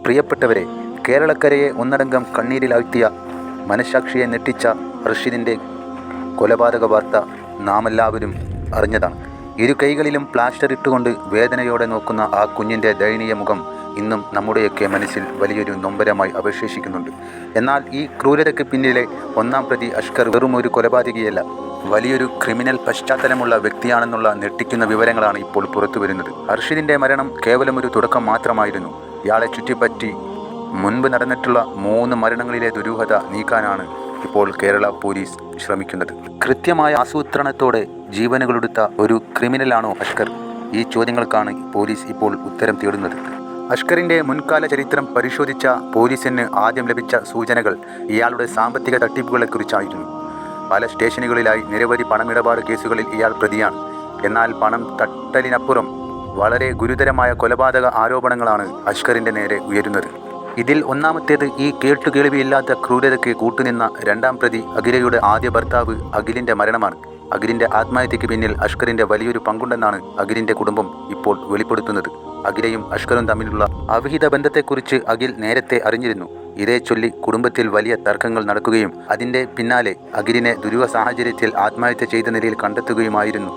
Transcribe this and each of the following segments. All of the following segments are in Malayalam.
പ്രിയപ്പെട്ടവരെ, കേരളക്കരയെ ഒന്നടങ്കം കണ്ണീരിലാഴ്ത്തിയ, മനഃസാക്ഷിയെ ഞെട്ടിച്ച അർഷിദിൻ്റെ കൊലപാതക വാർത്ത നാമെല്ലാവരും അറിഞ്ഞതാണ്. ഇരു കൈകളിലും പ്ലാസ്റ്റർ ഇട്ടുകൊണ്ട് വേദനയോടെ നോക്കുന്ന ആ കുഞ്ഞിൻ്റെ ദയനീയ മുഖം ഇന്നും നമ്മുടെയൊക്കെ മനസ്സിൽ വലിയൊരു നൊമ്പരമായി അവശേഷിക്കുന്നുണ്ട്. എന്നാൽ ഈ ക്രൂരതയ്ക്ക് പിന്നിലെ ഒന്നാം പ്രതി അഷ്കർ വെറും ഒരു കൊലപാതകിയല്ല, വലിയൊരു ക്രിമിനൽ പശ്ചാത്തലമുള്ള വ്യക്തിയാണെന്നുള്ള ഞെട്ടിക്കുന്ന വിവരങ്ങളാണ് ഇപ്പോൾ പുറത്തു വരുന്നത്. അർഷിദിൻ്റെ മരണം കേവലം ഒരു തുടക്കം മാത്രമായിരുന്നു. ഇയാളെ ചുറ്റിപ്പറ്റി മുൻപ് നടന്നിട്ടുള്ള 3 മരണങ്ങളിലെ ദുരൂഹത നീക്കാനാണ് ഇപ്പോൾ കേരള പോലീസ് ശ്രമിക്കുന്നത്. കൃത്യമായ ആസൂത്രണത്തോടെ ജീവനുകളെടുത്ത ഒരു ക്രിമിനലാണോ അഷ്കർ? ഈ ചോദ്യങ്ങൾക്കാണ് പോലീസ് ഇപ്പോൾ ഉത്തരം തേടുന്നത്. അഷ്കറിൻ്റെ മുൻകാല ചരിത്രം പരിശോധിച്ച പോലീസിന് ആദ്യം ലഭിച്ച സൂചനകൾ ഇയാളുടെ സാമ്പത്തിക തട്ടിപ്പുകളെക്കുറിച്ചായിരുന്നു. പല സ്റ്റേഷനുകളിലായി നിരവധി പണമിടപാട് കേസുകളിൽ ഇയാൾ പ്രതിയാണ്. എന്നാൽ പണം തട്ടലിനപ്പുറം വളരെ ഗുരുതരമായ കൊലപാതക ആരോപണങ്ങളാണ് അഷ്കറിൻ്റെ നേരെ ഉയരുന്നത്. ഇതിൽ ഒന്നാമത്തേത് ഈ കേട്ടുകേൾവിയില്ലാത്ത ക്രൂരതയ്ക്ക് കൂട്ടുനിന്ന രണ്ടാം പ്രതി അഖിലയുടെ ആദ്യ ഭർത്താവ് അഖിലിൻ്റെ മരണമാണ്. അഖിലിൻ്റെ ആത്മഹത്യയ്ക്ക് പിന്നിൽ അഷ്കറിൻ്റെ വലിയൊരു പങ്കുണ്ടെന്നാണ് അഖിലിൻ്റെ കുടുംബം ഇപ്പോൾ വെളിപ്പെടുത്തുന്നത്. അഖിലയും അഷ്കറും തമ്മിലുള്ള അവിഹിത ബന്ധത്തെക്കുറിച്ച് അഖിൽ നേരത്തെ അറിഞ്ഞിരുന്നു. ഇതേ ചൊല്ലി കുടുംബത്തിൽ വലിയ തർക്കങ്ങൾ നടക്കുകയും അതിൻ്റെ പിന്നാലെ അഖിലിനെ ദുരൂഹ സാഹചര്യത്തിൽ ആത്മഹത്യ ചെയ്ത നിലയിൽ കണ്ടെത്തുകയുമായിരുന്നു.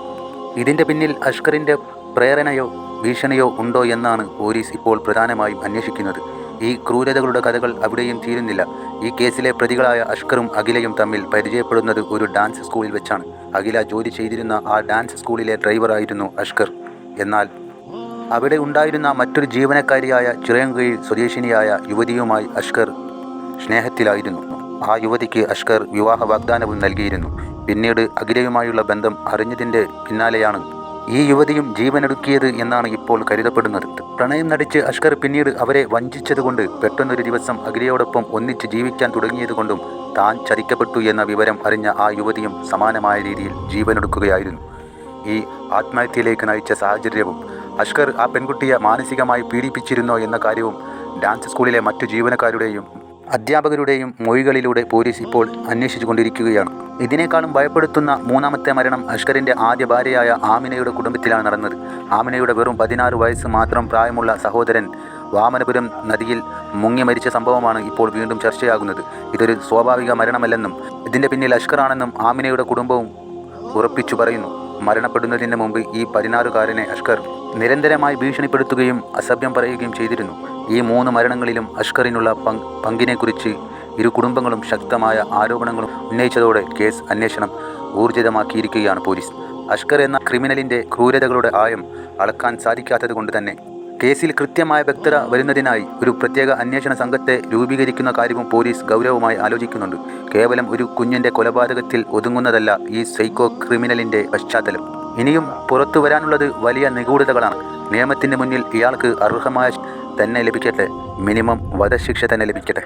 ഇതിൻ്റെ പിന്നിൽ അഷ്കറിൻ്റെ പ്രേരണയോ ഭീഷണിയോ ഉണ്ടോ എന്നാണ് പോലീസ് ഇപ്പോൾ പ്രധാനമായും അന്വേഷിക്കുന്നത്. ഈ ക്രൂരതകളുടെ കഥകൾ അവിടെയും തീരുന്നില്ല. ഈ കേസിലെ പ്രതികളായ അഷ്കറും അഖിലയും തമ്മിൽ പരിചയപ്പെടുന്നത് ഒരു ഡാൻസ് സ്കൂളിൽ വെച്ചാണ്. അഖില ജോലി ചെയ്തിരുന്ന ആ ഡാൻസ് സ്കൂളിലെ ഡ്രൈവറായിരുന്നു അഷ്കർ. എന്നാൽ അവിടെ ഉണ്ടായിരുന്ന മറ്റൊരു ജീവനക്കാരിയായ ചിറയൻകീഴ് സ്വദേശിനിയായ യുവതിയുമായി അഷ്കർ സ്നേഹത്തിലായിരുന്നു. ആ യുവതിക്ക് അഷ്കർ വിവാഹ വാഗ്ദാനവും നൽകിയിരുന്നു. പിന്നീട് അഖിലയുമായുള്ള ബന്ധം അറിഞ്ഞതിൻ്റെ പിന്നാലെയാണ് ഈ യുവതിയും ജീവനൊടുക്കിയത് എന്നാണ് ഇപ്പോൾ കരുതപ്പെടുന്നത്. പ്രണയം നടിച്ച് അഷ്കർ പിന്നീട് അവരെ വഞ്ചിച്ചതുകൊണ്ട് പെട്ടെന്നൊരു ദിവസം അഖിലയോടൊപ്പം ഒന്നിച്ച് ജീവിക്കാൻ തുടങ്ങിയതുകൊണ്ടും താൻ ചതിക്കപ്പെട്ടു എന്ന വിവരം അറിഞ്ഞ ആ യുവതിയും സമാനമായ രീതിയിൽ ജീവനൊടുക്കുകയായിരുന്നു. ഈ ആത്മഹത്യയിലേക്ക് നയിച്ച സാഹചര്യവും അഷ്കർ ആ പെൺകുട്ടിയെ മാനസികമായി പീഡിപ്പിച്ചിരുന്നോ എന്ന കാര്യവും ഡാൻസ് സ്കൂളിലെ മറ്റു ജീവനക്കാരുടെയും അധ്യാപകരുടെയും മൊഴികളിലൂടെ പോലീസ് ഇപ്പോൾ അന്വേഷിച്ചു കൊണ്ടിരിക്കുകയാണ്. ഇതിനേക്കാളും ഭയപ്പെടുത്തുന്ന മൂന്നാമത്തെ മരണം അഷ്കറിൻ്റെ ആദ്യ ഭാര്യയായ ആമിനയുടെ കുടുംബത്തിലാണ് നടന്നത്. ആമിനയുടെ വെറും 16 വയസ്സ് മാത്രം പ്രായമുള്ള സഹോദരൻ വാമനപുരം നദിയിൽ മുങ്ങി മരിച്ച സംഭവമാണ് ഇപ്പോൾ വീണ്ടും ചർച്ചയാകുന്നത്. ഇതൊരു സ്വാഭാവിക മരണമല്ലെന്നും ഇതിൻ്റെ പിന്നിൽ അഷ്കറാണെന്നും ആമിനയുടെ കുടുംബവും ഉറപ്പിച്ചു പറയുന്നു. മരണപ്പെടുന്നതിന് മുമ്പ് ഈ 16-കാരനെ അഷ്കർ നിരന്തരമായി ഭീഷണിപ്പെടുത്തുകയും അസഭ്യം പറയുകയും ചെയ്തിരുന്നു. ഈ 3 മരണങ്ങളിലും അഷ്കറിനുള്ള പങ്കിനെക്കുറിച്ച് ഇരു കുടുംബങ്ങളും ശക്തമായ ആരോപണങ്ങളും ഉന്നയിച്ചതോടെ കേസ് അന്വേഷണം ഊർജിതമാക്കിയിരിക്കുകയാണ് പോലീസ്. അഷ്കർ എന്ന ക്രിമിനലിൻ്റെ ക്രൂരതകളുടെ ആഴം അളക്കാൻ സാധിക്കാത്തത് കൊണ്ട് തന്നെ കേസിൽ കൃത്യമായ വ്യക്തത വരുന്നതിനായി ഒരു പ്രത്യേക അന്വേഷണ സംഘത്തെ രൂപീകരിക്കുന്ന കാര്യവും പോലീസ് ഗൗരവമായി ആലോചിക്കുന്നുണ്ട്. കേവലം ഒരു കുഞ്ഞിൻ്റെ കൊലപാതകത്തിൽ ഒതുങ്ങുന്നതല്ല ഈ സൈക്കോ ക്രിമിനലിൻ്റെ പശ്ചാത്തലം. ഇനിയും പുറത്തു വരാനുള്ളത് വലിയ നിഗൂഢതകളാണ്. നിയമത്തിൻ്റെ മുന്നിൽ ഇയാൾക്ക് അർഹമായ തന്നെ ലഭിക്കട്ടെ, മിനിമം വധശിക്ഷ തന്നെ ലഭിക്കട്ടെ.